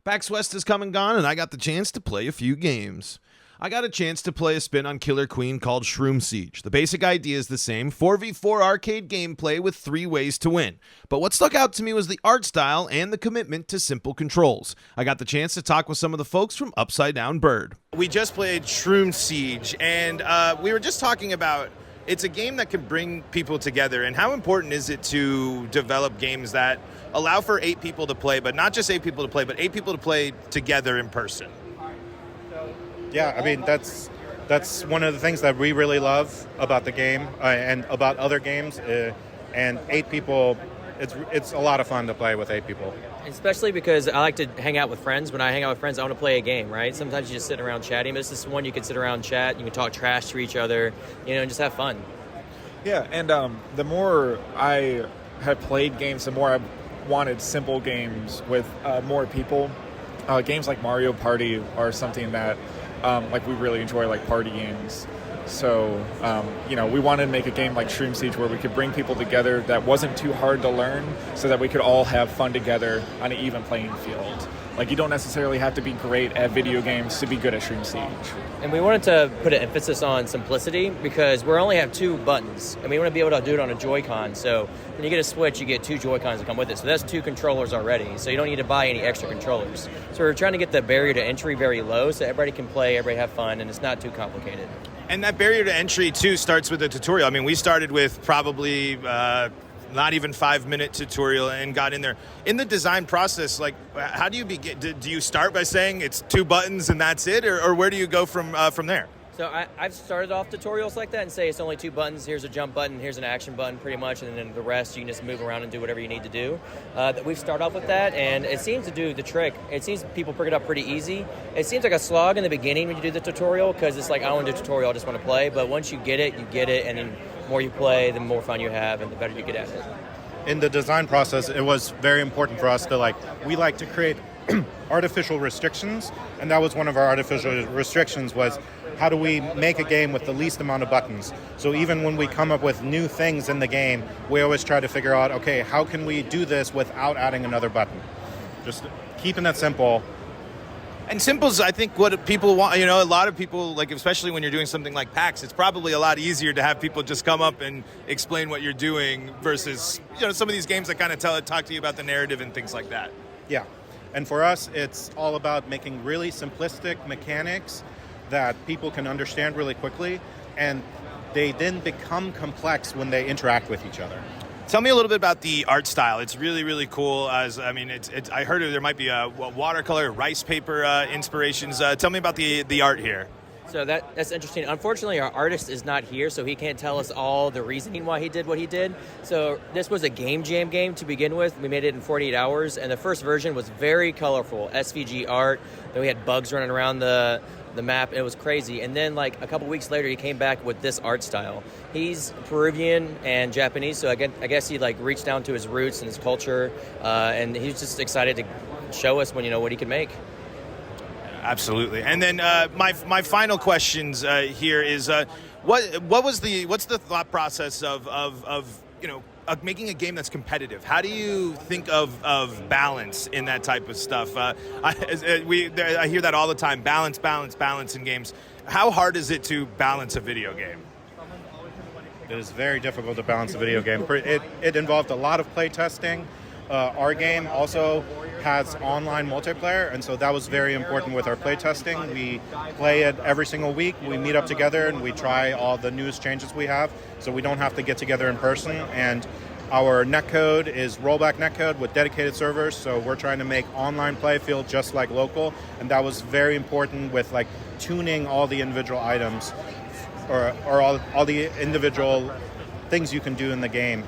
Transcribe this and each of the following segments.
PAX West has come and gone, and I got the chance to play a few games. I got a chance to play a spin on Killer Queen called Shroom Siege. The basic idea is the same, 4v4 arcade gameplay with 3 ways to win. But what stuck out to me was the art style and the commitment to simple controls. I got the chance to talk with some of the folks from Upside Down Bird. We just played Shroom Siege, and we were just talking about it's a game that can bring people together, and how important is it to develop games that allow for 8 people to play, but not just 8 people to play, but 8 people to play together in person? Yeah, I mean, that's one of the things that we really love about the game and about other games. And 8 people, it's a lot of fun to play with 8 people. Especially because I like to hang out with friends. When I hang out with friends, I want to play a game, right? Sometimes you just sit around chatting, but this is one you can sit around chat, you can talk trash to each other, and just have fun. Yeah, and the more I have played games, the more I've wanted simple games with more people. Games like Mario Party are something that we really enjoy, like party games. So, we wanted to make a game like Shroom Siege where we could bring people together that wasn't too hard to learn so that we could all have fun together on an even playing field. Like, you don't necessarily have to be great at video games to be good at Shroom Siege. And we wanted to put an emphasis on simplicity because we only have 2 buttons, and we want to be able to do it on a Joy-Con. So when you get a Switch, you get 2 Joy-Cons that come with it. So that's 2 controllers already, so you don't need to buy any extra controllers. So we're trying to get the barrier to entry very low so everybody can play, everybody have fun, and it's not too complicated. And that barrier to entry, too, starts with a tutorial. I mean, we started with probably not even 5-minute tutorial and got in there. In the design process, like, how do you begin? Do you start by saying it's 2 buttons and that's it? Or where do you go from there? So I've started off tutorials like that and say it's only 2 buttons. Here's a jump button, here's an action button, pretty much, and then the rest you can just move around and do whatever you need to do. We've started off with that, and it seems to do the trick. It seems people pick it up pretty easy. It seems like a slog in the beginning when you do the tutorial because it's like, I don't want to do a tutorial, I just want to play. But once you get it, and then the more you play, the more fun you have, and the better you get at it. In the design process, it was very important for us to we like to create artificial restrictions, and that was one of our artificial restrictions was how do we make a game with the least amount of buttons? So even when we come up with new things in the game, we always try to figure out, okay, how can we do this without adding another button? Just keeping it simple. And simple's, I think, what people want. A lot of people, like, especially when you're doing something like PAX, it's probably a lot easier to have people just come up and explain what you're doing versus, some of these games that kind of talk to you about the narrative and things like that. Yeah. And for us, it's all about making really simplistic mechanics that people can understand really quickly, and they then become complex when they interact with each other. Tell me a little bit about the art style. It's really, really cool. I heard there might be a watercolor, rice paper inspirations. Tell me about the art here. So that's interesting. Unfortunately, our artist is not here, so he can't tell us all the reasoning why he did what he did. So this was a game jam game to begin with. We made it in 48 hours, and the first version was very colorful, SVG art. Then we had bugs running around the map. It was crazy. And then a couple weeks later, he came back with this art style. He's Peruvian and Japanese, so I guess he reached down to his roots and his culture, and he's just excited to show us what he could make. Absolutely. And then my final questions here is what's the thought process of making a game that's competitive? How do you think of balance in that type of stuff? I hear that all the time. Balance in games. How hard is it to balance a video game? It is very difficult to balance a video game. It involved a lot of play testing. Our game also has online multiplayer, and so that was very important with our play testing. We play it every single week. We meet up together and we try all the newest changes we have, so we don't have to get together in person. And our netcode is rollback netcode with dedicated servers, so we're trying to make online play feel just like local, and that was very important with tuning all the individual items or all the individual things you can do in the game.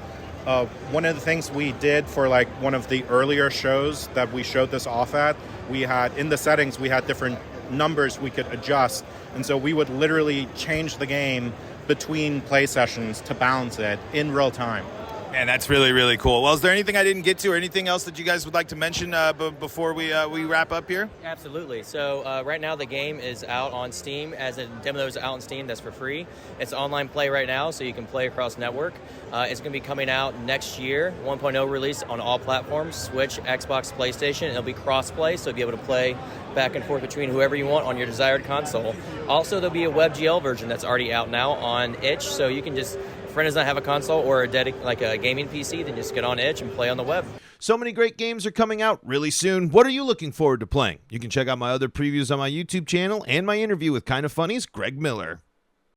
One of the things we did for one of the earlier shows that we showed this off at, we had in the settings, we had different numbers we could adjust. And so we would literally change the game between play sessions to balance it in real time. Man, that's really, really cool. Well, is there anything I didn't get to or anything else that you guys would like to mention before we wrap up here? Absolutely. So right now the game is out on Steam. As a demo is out on Steam, that's for free. It's online play right now, so you can play across network. It's going to be coming out next year, 1.0 release on all platforms, Switch, Xbox, PlayStation. It'll be cross-play, so you'll be able to play back and forth between whoever you want on your desired console. Also, there'll be a WebGL version that's already out now on itch, so you can just, if a friend does not have a console or a gaming PC, then just get on itch and play on the web. So many great games are coming out really soon. What are you looking forward to playing? You can check out my other previews on my YouTube channel and my interview with Kinda Funny's Greg Miller.